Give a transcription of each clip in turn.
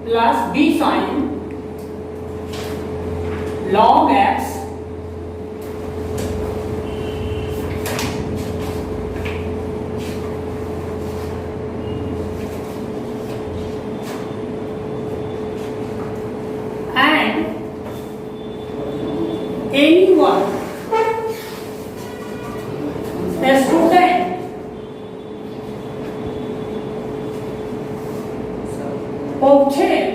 Plus B sign log X and anyone a student obtain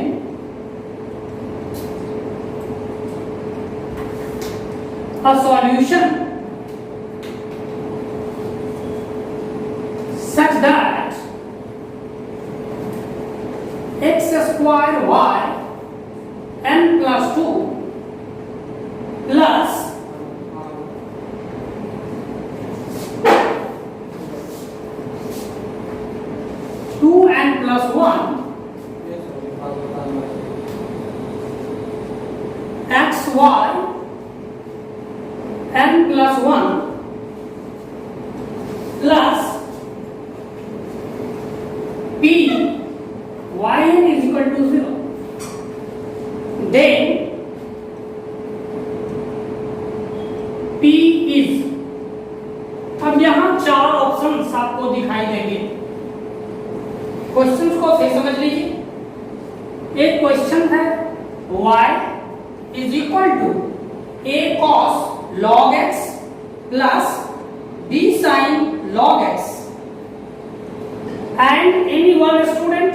a solution such that x square y n plus 2 plus 2n plus 1 xy n plus 1 plus p yn is equal to 0, then p is, अब यहां चार options आपको दिखाई देंगे। Questions को फिर समझ लीजिए। एक क्वेश्चन है y is equal to a cos log x plus b sin log x and any one student,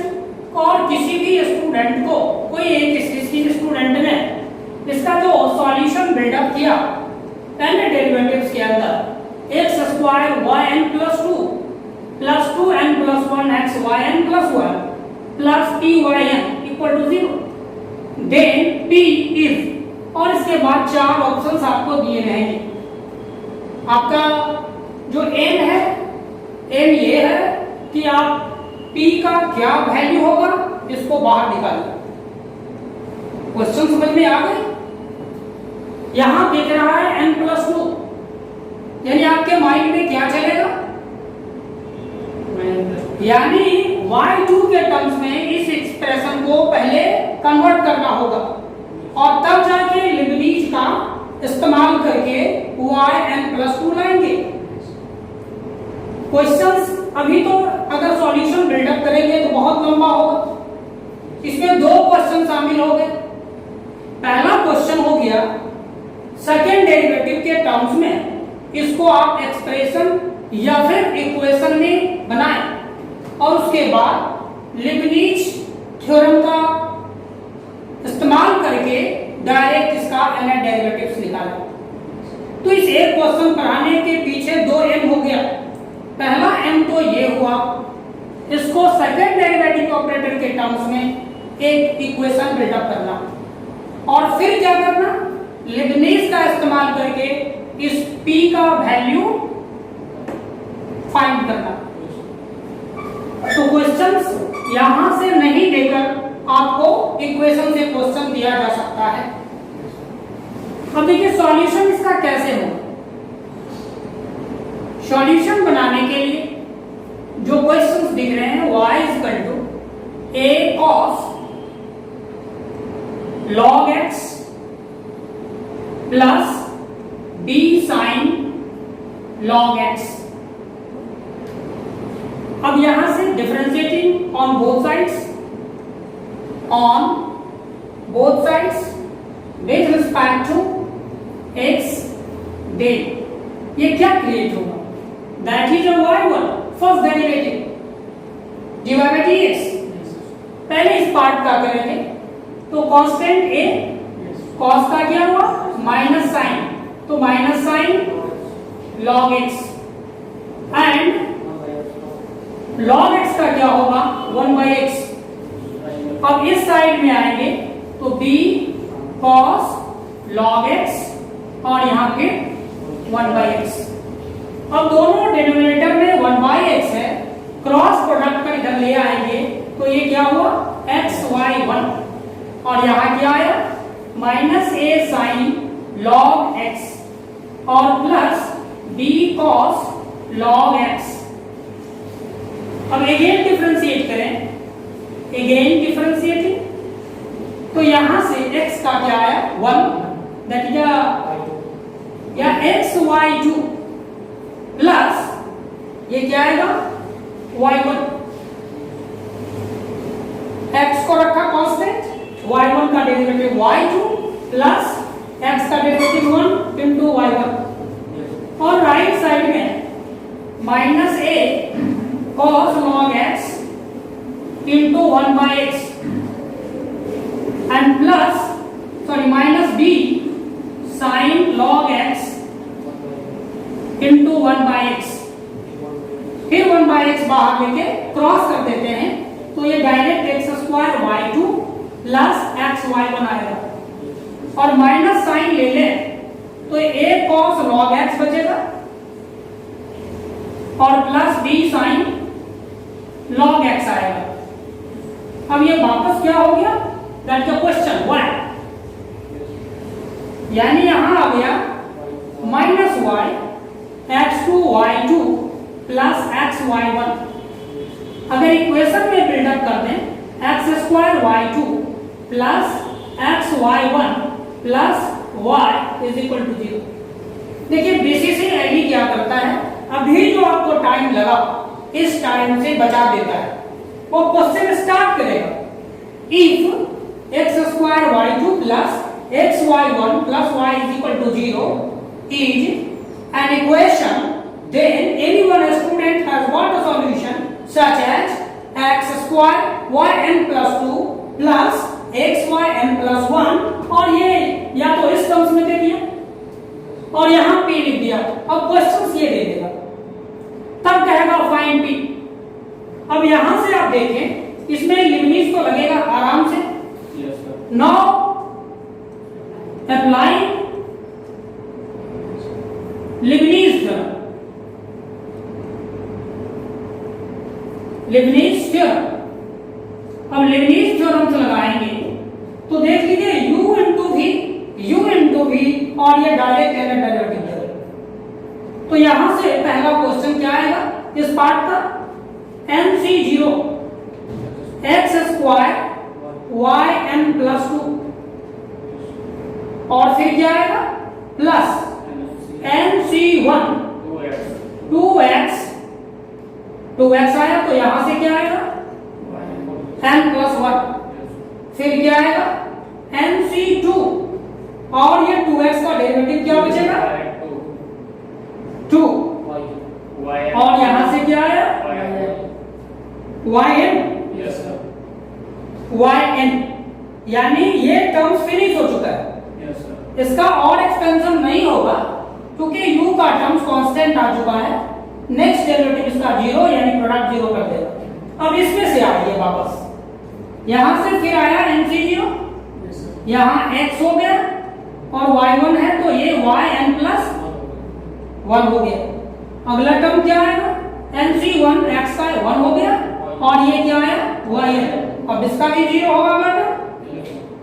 और किसी भी स्टूडेंट को, कोई एक किसी स्टूडेंट ने इसका जो सॉल्यूशन बिल्डअप किया पहले डेरिवेटिव्स के अंदर x square y n plus 2 plus 2n plus 1 x y n plus 1 plus p y n equal to 0, then p is, और इसके बाद चार ऑप्शंस आपको दिए रहेंगे। आपका जो एम है, एम ये है कि आप P का क्या वैल्यू होगा इसको बाहर निकालिए। क्वेश्चन समझ में आ गए? यहां देख रहा है n प्लस 2, यानी आपके माइंड में क्या चलेगा, यानी y2 के टर्म्स में इस एक्सप्रेशन को पहले कन्वर्ट करना होगा और तब जाके लिबनीज का इस्तेमाल करके yn प्लस 2 लाएंगे। क्वेश्चंस अभी तो अगर सॉल्यूशन बिल्डअप करेंगे तो बहुत लंबा होगा, इसमें दो क्वेश्चन शामिल हो गए। पहला क्वेश्चन हो गया सेकेंड डेरिवेटिव के टर्म्स में, इसको आप एक्सप्रेशन या फिर इक्वेशन में बनाएं और उसके बाद लिबनीज थ्योरम का इस्तेमाल करके डायरेक्ट इसका nth डेरिवेटिव्स निकालें। तो इस एक क्वेश्चन पढ़ाने के पीछे दो एम हो गया। पहला m तो ये हुआ, इसको सेकेंड डेरिवेटिव ऑपरेटर के टर्म्स में एक इक्वेशन बिल्डअप करना और फिर क्या करना, लिबनीज का इस्तेमाल करके इस p का वैल्यू फाइंड करना। तो क्वेश्चंस यहां से नहीं देकर आपको इक्वेशन से क्वेश्चन दिया जा सकता है। अब देखिए सॉल्यूशन इसका कैसे होगा। सॉल्यूशन बनाने के लिए जो क्वेश्चंस दिख रहे हैं y is equal to a cos log x plus b sin log x। अब यहां से differentiating on both sides with respect to x, then ये क्या क्रिएट होगा, that is y1 first derivative divide by dx। पहले इस part का करेंगे तो कांस्टेंट a, cos का क्या हुआ माइनस साइन, तो minus sine log x and log x का क्या होगा 1/x। अब इस साइड में आएंगे तो b cos log x और यहां पे 1/x। अब दोनों डिनोमिनेटर में 1/x है, क्रॉस प्रोडक्ट का इधर ले आएंगे तो ये क्या हुआ xy1 और यहां क्या आया minus a sin log x और plus b cos log x। अब अगेन डिफरेंशिएट करें, अगेन डिफरेंशिएटिंग x का क्या आया 1, दैट इज या xy2 प्लस ये क्या आएगा y1, x को रखा कांस्टेंट, y1 का डेरिवेटिव y2 प्लस x का डेरिवेटिव 1 इंटू y1 और राइट साइड में minus a cos log x into 1 by x and plus minus b sin log x into 1 by x, फिर 1 by x बाहर लेके cross कर देते हैं तो ये direct x square y2 plus x y1 आएगा और माइनस साइन ले ले तो a cos log x बचेगा और plus b sin log x आएगा। अब ये वापस क्या हो गया, दैट द क्वेश्चन व्हाई, यानी यहां आ गया minus Y x2 y2 plus x y1। अगर इक्वेशन में बिल्डअप कर दें x square y2 plus x y1 plus y is equal to 0। देखिए BCCID क्या करता है, अभी जो आपको टाइम लगा इस टाइम से बचा देता है, वो क्वेश्चन स्टार्ट करेगा if x square y2 plus x y1 plus y is equal to 0 is an equation, then any one student has got a solution such as x square yn plus 2 plus xyn plus 1 और ये या तो इस terms में दे दिया और यहाँ p लिख दिया। अब क्वेश्चंस ये दे देगा, तब कहेगा फाइंड p। अब यहां से आप देखें इसमें लिबनीज तो लगेगा आराम से। Now apply Leibniz theorem, Leibniz theorem. अब लिबनीज थ्योरम से लगाएंगे तो देख लीजिए u इंटू v और ये डायरेक्ट डेरिवेटिव है। तो यहां से पहला क्वेश्चन क्या आएगा इस पार्ट का, MC0 x square yn plus 2 और फिर क्या आएगा प्लस MC1 2x आया तो यहां से क्या आएगा n प्लस 1, फिर क्या आएगा MC2 और ये 2x का डेरिवेटिव क्या बचेगा 2 और यहां से क्या आया yn, यानी ये टर्म्स फिनिश हो चुका है। इसका और एक्सपेंशन नहीं होगा क्योंकि u का टर्म्स कांस्टेंट आ चुका है। नेक्स्ट डेरिवेटिव इसका 0 यानी प्रोडक्ट 0 कर देगा। अब इसमें से आ गया वापस, यहां से फिर आया MC0, यहां x हो गया और y1 है तो ये yn प्लस 1 हो गया। अगला टर्म क्या आएगा MC1 x का 1 हो गया और ये क्या आया y है, अब इसका भी 0 होगा अगला टर्म।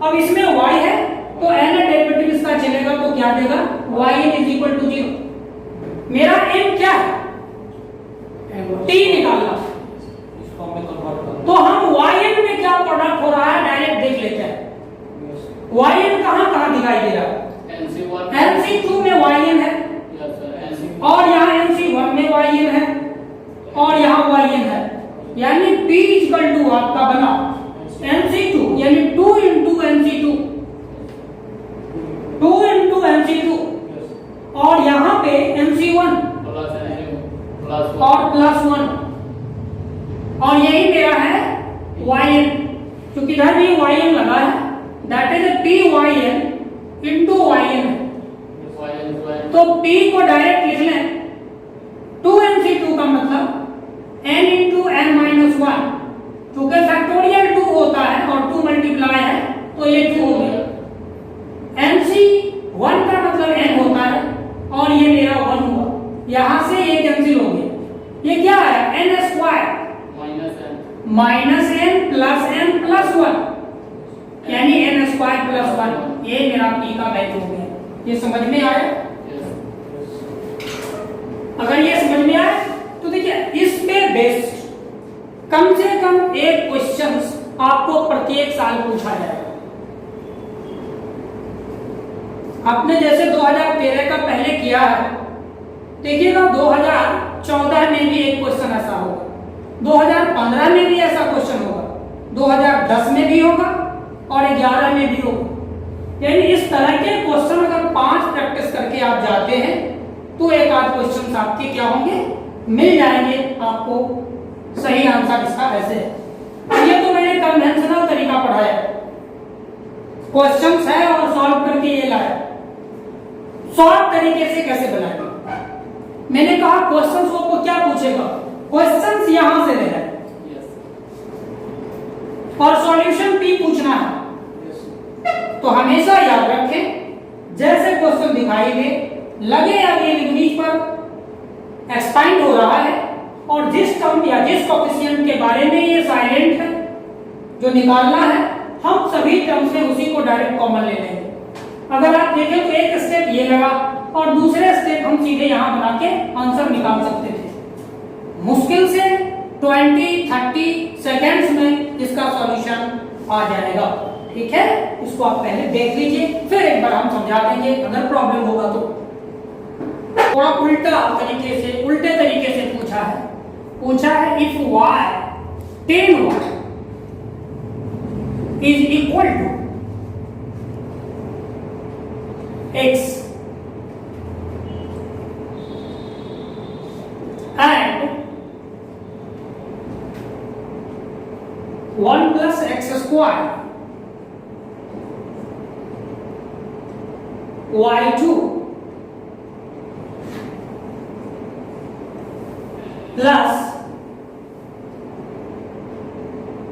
अब इसमें y है तो n डेरिवेटिव इसका चलेगा तो क्या देगा yn इज इक्वल टू 0। मेरा m क्या है t निकालना, तो हम yn में क्या प्रोडक्ट हो रहा है डायरेक्ट देख लेते हैं। yn कहां दिखाई दे रहा है, MC2 में yn है और यहाँ MC1 में yn है और यहाँ yn है, यानी p इक्वल टू आपका बना MC2 यानी 2 इंटू MC2 और यहाँ पे MC1 और प्लस 1 और यही मेरा है yn, क्योंकि इधर भी yn लगा है, that is PYN into yn। तो p को डायरेक्ट लिख लें 2MC2 का मतलब n इंटू n माइनस 1, क्योंकि फैक्टोरियल 2 होता है और 2 मल्टीप्लाई है तो ये 2 हो गया। MC1 का मतलब n होता है और ये मेरा 1 हुआ, यहां से ये कैंसिल हो गया। ये क्या है n square minus n plus 1 यानी n स्क्वायर प्लस 1, ये मेरा p का वैल्यू हो गया। ये समझ में आया? अगर ये समझ में आए तो देखिए इस पे बेस्ड कम से कम एक क्वेश्चंस आपको प्रत्येक साल पूछा जाएगा। आपने जैसे 2013 का पहले किया है, देखिएगा 2014 में भी एक क्वेश्चन ऐसा होगा, 2015 में भी ऐसा क्वेश्चन होगा, 2010 में भी होगा और 11 में भी होगा। यानी इस तरह के क्वेश्चन अगर 5 प्रैक्टिस करके आप जाते हैं तो एक आध क्वेश्चन आपके क्या होंगे, मिल जाएंगे आपको। सही आंसर इसका ऐसे है। ये तो मैंने कन्वेंशनल तरीका पढ़ाया, क्वेश्चंस है और सॉल्व करके ये लाया। सॉल्व तरीके से कैसे बनाएंगे, मैंने कहा क्वेश्चंस को क्या पूछेगा, क्वेश्चंस यहां से ले रहा है और सॉल्यूशन P पूछना है। तो हमेशा याद रखें, जैसे क्वेश्चन दिखाई दे, लगे अब ये इंग्लिश पर एक्सपांड हो रहा है और जिस टर्म या जिस कोएफिशिएंट के बारे में ये साइलेंट है जो निकालना है, हम सभी टर्म से उसी को डायरेक्ट कॉमन ले लेंगे। अगर आप देखें तो एक स्टेप ये लगा और दूसरे स्टेप हम सीधे यहां बना के आंसर निकाल सकते थे। मुश्किल से 20-30 सेकेंड्स में इसका सॉल्यूशन आ जाएगा। ठीक है, इसको आप पहले देख लीजिए, फिर एक बार हम समझा देंगे अगर प्रॉब्लम होगा तो। थोड़ा उल्टे तरीके से पूछा है if y 10y is equal to x and 1 plus x square y2 plus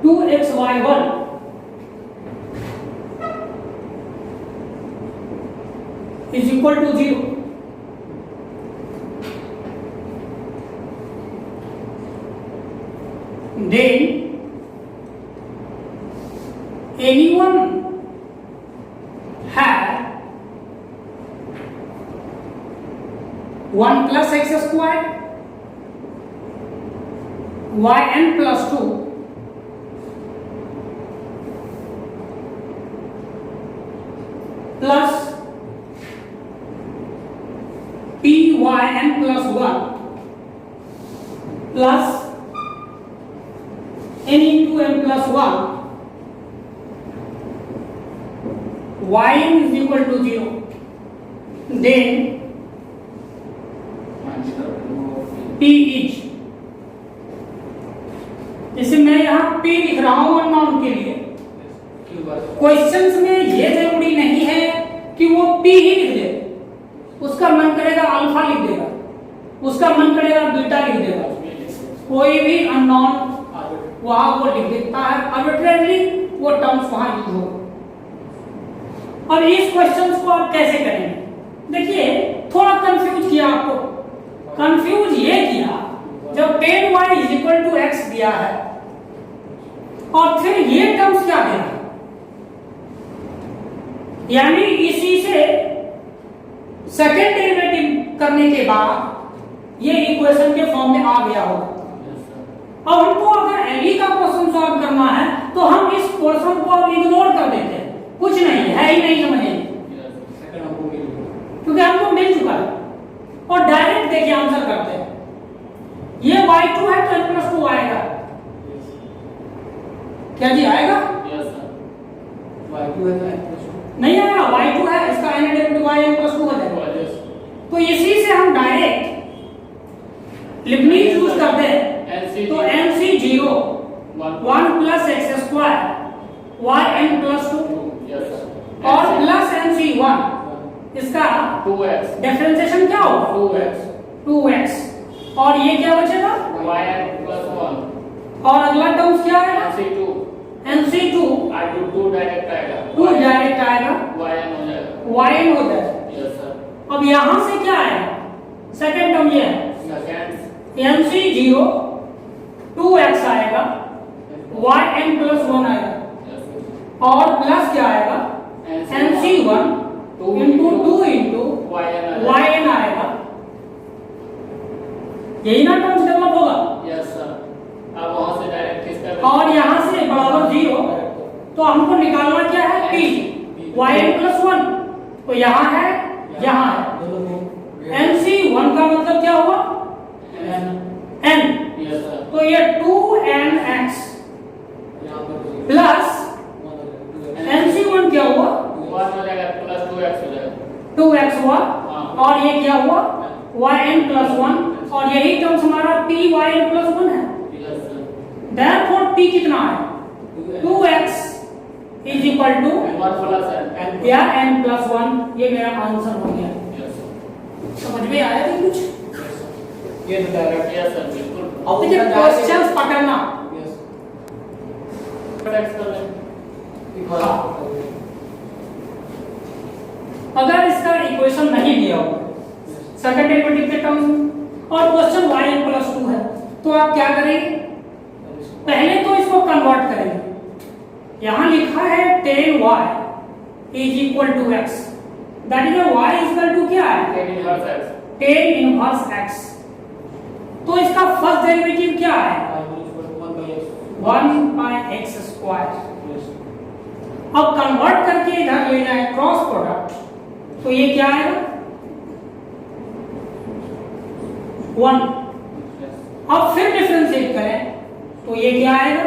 2xy1 is equal to 0. Then anyone have 1 plus x square yn plus 2 plus pyn plus 1 plus n into n plus 1 yn is equal to 0. Then p is, जैसे मैं यहाँ p लिख रहा हूं unknown के लिए, questions में ये जरूरी नहीं है कि वो p ही लिख दे, उसका मन करेगा अल्फा लिख देगा, उसका मन करेगा बीटा लिख देगा, कोई भी अननोन वहां वो लिख देता है, आर्बिट्रेरली वो टर्म्स वहां यूज होगा। और इस क्वेश्चंस को आप कैसे करेंगे, देखिए थोड़ा कंफ्यूज किया आपको, कंफ्यूज ये किया जब 10y is equal to x दिया है और फिर ये टर्म्स क्या दे रहा है, यानी इसी से सेकेंड डेरिवेटिव करने के बाद ये इक्वेशन के फॉर्म में आ गया होगा। अब हमको अगर एली का क्वेश्चन सॉल्व करना है तो हम इस क्वेश्चन को अब इग्नोर कर देते हैं, कुछ नहीं है ही नहीं समझेंगे क्योंकि हमको मिल चुका है और डायरेक्ट देखिए आंसर करते हैं। ये y2 है तो n plus 2 आएगा, क्या जी आएगा? यस सर, y2 है तो n plus 2 नहीं आएगा, y2 है इसका n divided by n plus 2 हो जाएगा। तो इसी से हम डायरेक्ट लिबनीज यूज करते हैं, तो nc0 1 plus x square yn plus 2 और प्लस nc1 इसका 2x, डिफरेंशिएशन क्या होगा 2x और ये क्या बचेगा yn plus 1 और अगला टर्म्स क्या है nc2 2 डायरेक्ट आएगा, 2 डायरेक्ट आएगा, yn हो जाएगा। यस सर, अब यहां से क्या आएगा, सेकंड टर्म ये है nc0 2x आएगा, yn plus 1 आएगा और प्लस क्या आएगा nc1 into 2 into yn आएगा। यही ना टर्म्स डेवलप होगा। यस सर, अब वहां से डायरेक्ट किसका और यहां से बराबर 0 तो हमको निकालना क्या है p yn plus 1 तो यहाँ है, यहाँ है। दोनों को MC1 का मतलब क्या हुआ? n n। यस सर तो ये 2nx यहाँ पर प्लस MC1 क्या हुआ? 1 हो जाएगा प्लस 2x हो जाएगा 2x हुआ। हाँ। और ये क्या हुआ? yn plus 1। और यही टर्म्स हमारा p yn प्लस 1 है। यस सर Therefore p कितना है? 2x is equal to 1 plus n या n प्लस 1। ये मेरा आंसर हो गया। यस सर समझ में आया कि कुछ? ये तो डायरेक्ट यस सर बिल्कुल अब देखिए क्वेश्चंस पकड़ना। यस एक्स कर लें अगर इसका इक्वेशन नहीं दिया हो सेकंड डेरिवेटिव के टर्म्स में और क्वेश्चन yn प्लस 2 है, तो आप क्या करेंगे? पहले तो इसको कन्वर्ट करेंगे। यहां लिखा है tan y is equal to x, that is y is equal to क्या है? tan inverse x tan inverse x। तो इसका फर्स्ट डेरिवेटिव क्या है? 1 बाय x स्क्वायर। अब कन्वर्ट करके इधर ले जाए क्रॉस प्रोडक्ट, तो ये क्या आएगा? 1। अब फिर डिफरेंशिएट करें तो ये क्या आएगा?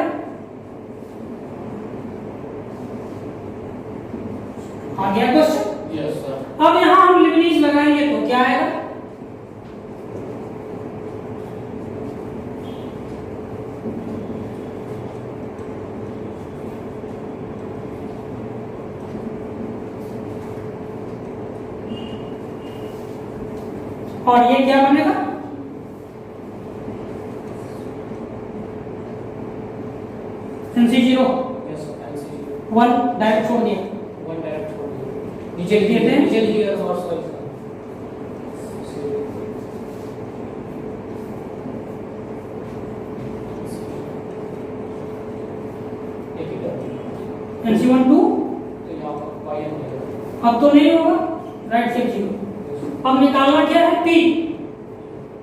आ गया क्वेश्चन। यस सर अब यहां हम लिबनिज लगाएंगे तो क्या आएगा? और ये क्या बनेगा? MC0 यस एलसी 1 डायरेक्ट छोड़ दिया। 1 डायरेक्ट छोड़ दिया नीचे लिख देते हैं? नीचे लिखिएगा सोर्स का एक ही कर MC1 2 तो यहाँ पर y हो जाएगा अब तो नहीं होगा, राइट से 0। अब निकालना क्या है? P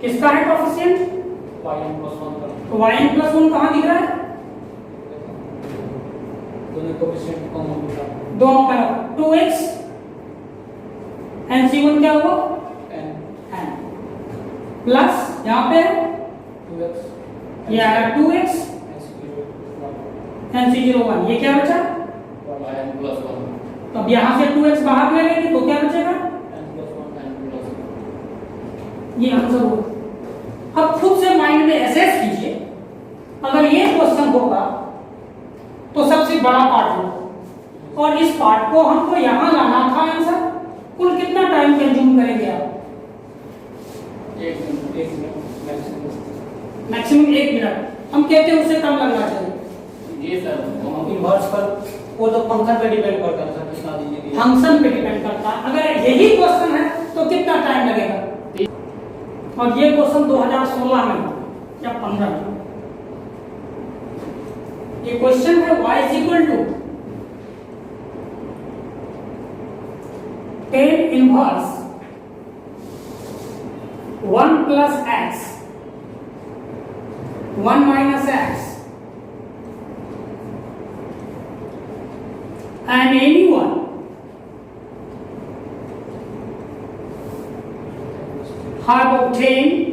किसका है कोएफिशिएंट? yn प्लस 1 का तो yn प्लस 1 कहां दिख रहा है? दोनों कोएफिशिएंट कॉमन होगा दोनों का 2x MC1 क्या हुआ? n n प्लस यहाँ पे 2x ये आया 2x MC0 1। ये क्या बचा? yn प्लस 1 तो अब यहाँ से 2x बाहर ले लेंगे तो क्या बचेगा? n प्लस 1 n प्लस ये आंसर होगा। अब खुद से माइंड में एसेस कीजिए, अगर ये क्वेश्चन होगा तो सबसे बड़ा पार्ट होगा और इस पार्ट को हमको यहां लाना था आंसर। कुल कितना टाइम कंज्यूम करेंगे आप? 1 मिनट मैक्सिमम 1 मिनट। हम कहते हैं उससे कम लगना चाहिए। ये सर इन्वर्स पर वो तो फंक्शन पे डिपेंड करता है सर, कितना दीजिए फंक्शन पे डिपेंड करता है। अगर यही क्वेश्चन है तो कितना टाइम लगेगा? और ये क्वेश्चन 2016 में या 15 में। ये क्वेश्चन है y is equal to tan inverse 1 plus x 1 minus x and anyone have obtained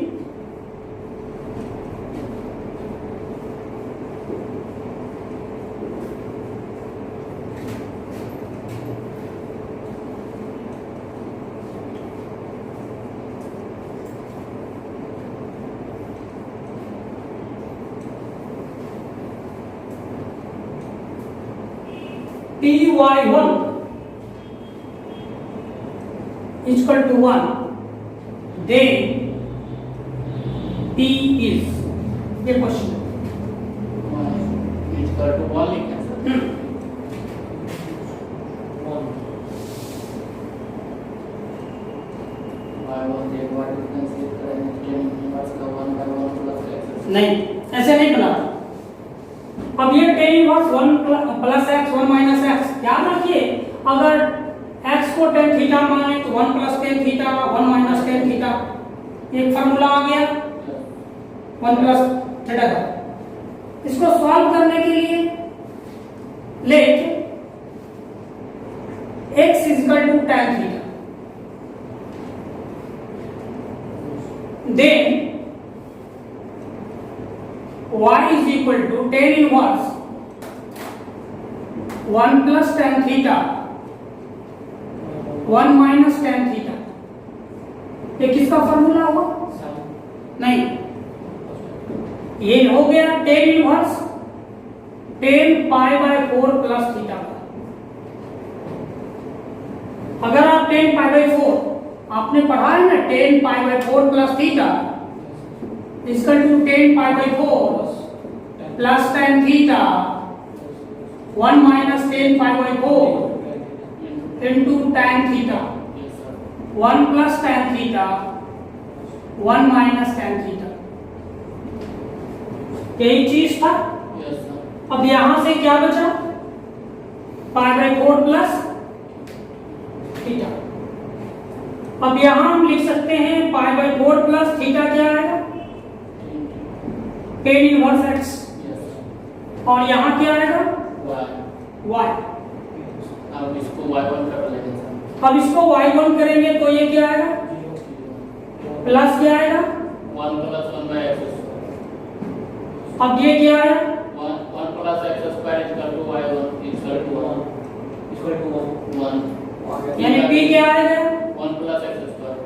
Py1 is equal to 1, then P is ये क्वेश्चन इज इक्वल टू 1 लिखना sir y1 z y differentiate करेंगे tan inverse का 1 by 1 plus x नहीं, ऐसे नहीं बना। अब ये tan inverse 1 plus x 1 minus x, याद रखिए अगर x को tan थीटा माने तो 1 plus tan theta 1 minus tan theta, एक फार्मूला आ गया 1 प्लस थीटा का। इसको सॉल्व करने के लिए late x is equal to tan theta. Then y is equal to tan inverse 1 plus tan theta 1 minus tan theta. ये किसका फॉर्मूला हुआ? नहीं, ये हो गया tan inverse tan pi by 4 plus theta का। अगर आप tan पाई बाय 4 आपने पढ़ा है ना, tan pi by 4 plus theta equal to tan pi by 4 plus tan theta 1 minus tan pi by 4 into tan theta 1 plus tan theta 1 minus tan theta. यही चीज था। अब यहां से क्या बचा? Pi by 4 plus theta. अब यहां हम लिख सकते हैं पाई बाय 4 प्लस थीटा क्या आएगा? tan inverse x। और यहां क्या आएगा? y। अब इसको y1 कर लेंगे सर। अब इसको y1 करेंगे तो ये क्या आएगा? प्लस क्या आएगा? 1 plus 1 by x square। अब ये क्या आया? 1 plus x square equal to y1 equal to 1। यानी p क्या आएगा? 1 plus x square।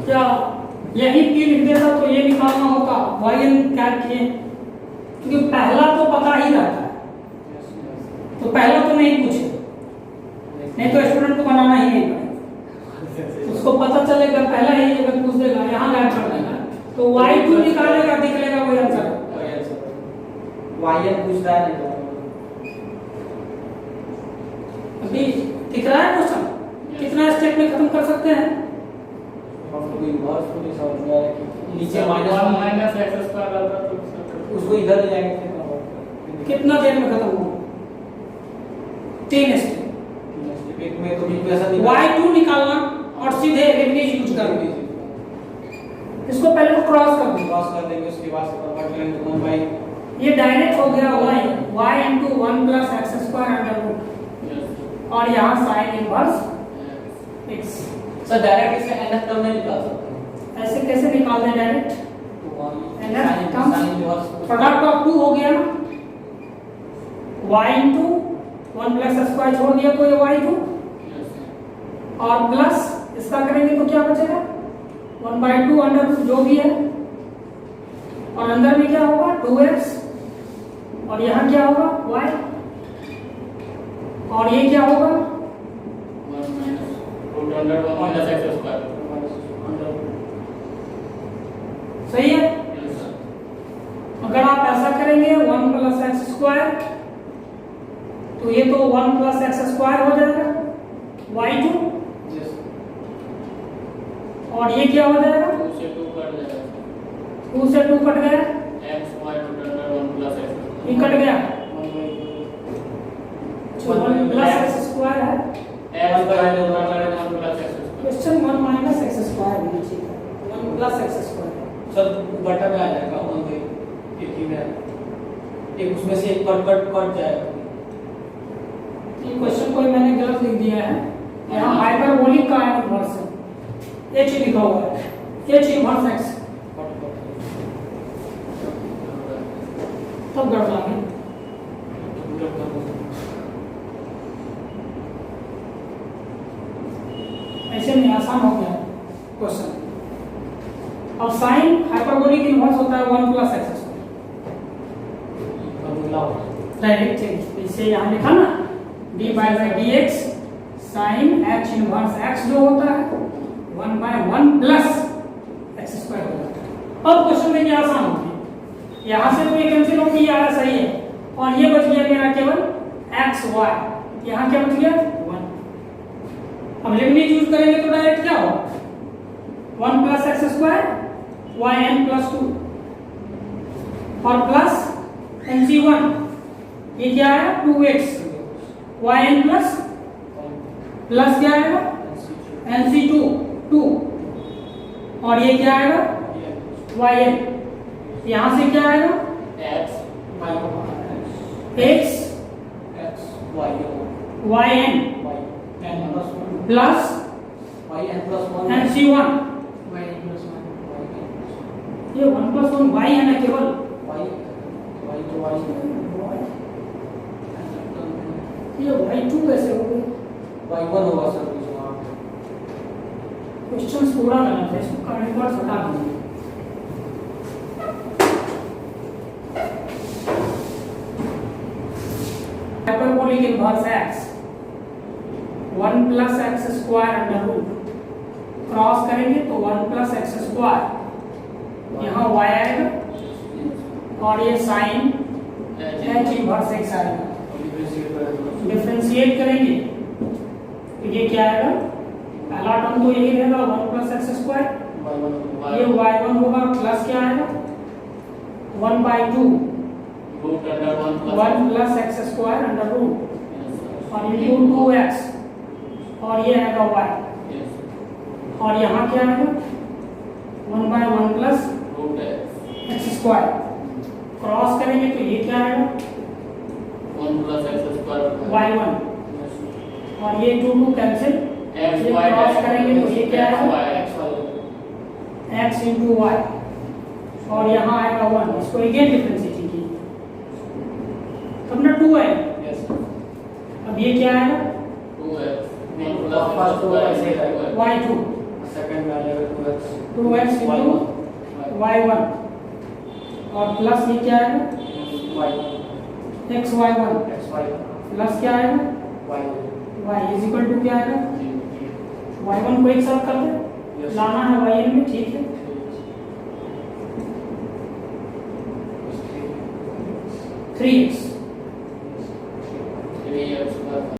क्या यही p लिख देता तो ये निकालना होता yn क्या किए, क्योंकि पहला तो पता ही रहता है, तो पहला तो नहीं पूछे, नहीं तो स्टूडेंट को बनाना ही नहीं पड़ेगा। उसको पता चलेगा पहला ही अगर पूछ देगा यहाँ गायब कर देगा तो y2 निकालेगा, दिख लेगा वही आंसर। yn पूछ रहा है अभी दिख रहा है क्वेश्चन? कितना स्टेप में खत्म कर सकते हैं? नीचे माइनस x स्क्वायर आता तो उसको इधर ले जाएंगे। कितना देर में खत्म होगा? 3 स्टेप। एक में तो बिल्कुल ऐसा y2 निकालना और सीधे रेफिनेशन यूज करना। इसको पहले क्रॉस कर दो, क्रॉस कर देंगे, उसके बाद से कन्वर्ट करेंगे तो 1 बाई ये डायरेक्ट हो गया y into 1 plus x square under root और यहाँ sin inverse x। Sir direct इसे nth टर्म में निकाल सकते हैं। ऐसे कैसे निकाल दें direct? nth term product of 2 हो गया ना, y into 1 plus x square छोड़ दिया तो ये y2 और प्लस इसका करेंगे तो क्या बचेगा? 1/2 अंडर रूट जो भी है, और अंदर में क्या होगा? 2x और यहाँ क्या होगा? y और ये क्या होगा? 1 minus root under 1 minus x square। सही है? Yes sir। अगर आप ऐसा करेंगे 1 plus x स्क्वायर तो ये तो 1 plus x स्क्वायर हो जाएगा y2 और ये क्या हो जाएगा? 2 से 2 कट जाएगा। 2 से 2 कट गया, x square root under 1 plus x square। ये कट गया, 1 plus x स्क्वायर है। x square root under 1 plus x square। Question 1 minus x square भी ठीक है, 1 plus x स्क्वायर। सर बटा में आ जाएगा 1 बाई एक ही में एक उसमें से एक कट जाएगा। ये क्वेश्चन कोई मैंने गलत लिख दिया है, यहाँ हाइपरबोलिक का इनवर्स है, h लिखा हुआ है, h इनवर्स x तब गड़बड़ा है। ऐसे में आसान हो गया क्वेश्चन। अब साइन हाइपरबोलिक इनवर्स होता है 1 plus x square. Direct change इसे यहाँ लिखा ना, dy by dx sine h inverse x जो होता है 1/1 प्लस x स्क्वायर हो जाता है। अब क्वेश्चन में क्या आसान होती है, यहाँ से तो ये कैंसिल हो गई, यहाँ सही है, और ये बच गया मेरा केवल x y, यहाँ क्या बच गया 1। अब लिमिट यूज करेंगे तो डायरेक्ट क्या होगा 1 plus x square yn plus 2 और प्लस nc1, ये क्या है 2x yn प्लस प्लस क्या आएगा nc2 2 और ये क्या आएगा yn, यहां से क्या आएगा x x yn plus nc1, ये 1 प्लस 1 y है ना केवल, ये y2 कैसे हो गए, होगा सर क्वेश्चन पूरा करना था, इसको करंट वर्ड्स हटा दीजिए। Hyperbolic inverse x 1 plus x square under root, cross करेंगे तो 1 प्लस एक्स स्क्वायर, यहाँ y आएगा और ये साइन h इनवर्स x आएगा। डिफरेंशिएट करेंगे तो ये क्या आएगा, पहला टर्म तो यही रहेगा 1 प्लस एक्स स्क्वायर, ये y1 होगा प्लस क्या आएगा 1/2 1 plus x square under root और ये 2x और ये आएगा y और यहाँ क्या आएगा 1/1 प्लस एक्स स्क्वायर, क्रॉस करेंगे तो ये क्या आएगा 1 प्लस एक्स स्क्वायर y1 और ये 2 कैंसिल, ये क्रॉस करेंगे तो ये क्या आएगा x इंटू y और यहाँ आएगा 1, इसको अगेन डिफरेंशिएट कीजिए तब ना 2 है, अब ये क्या आएगा 2x y2 सेकंड में आ जाएगा 2x इंटू y1 और प्लस ये क्या आएगा x y1 प्लस क्या आएगा y इज इक्वल टू क्या आएगा y1 को एक साथ कर दे, लाना है yn में, ठीक है 3x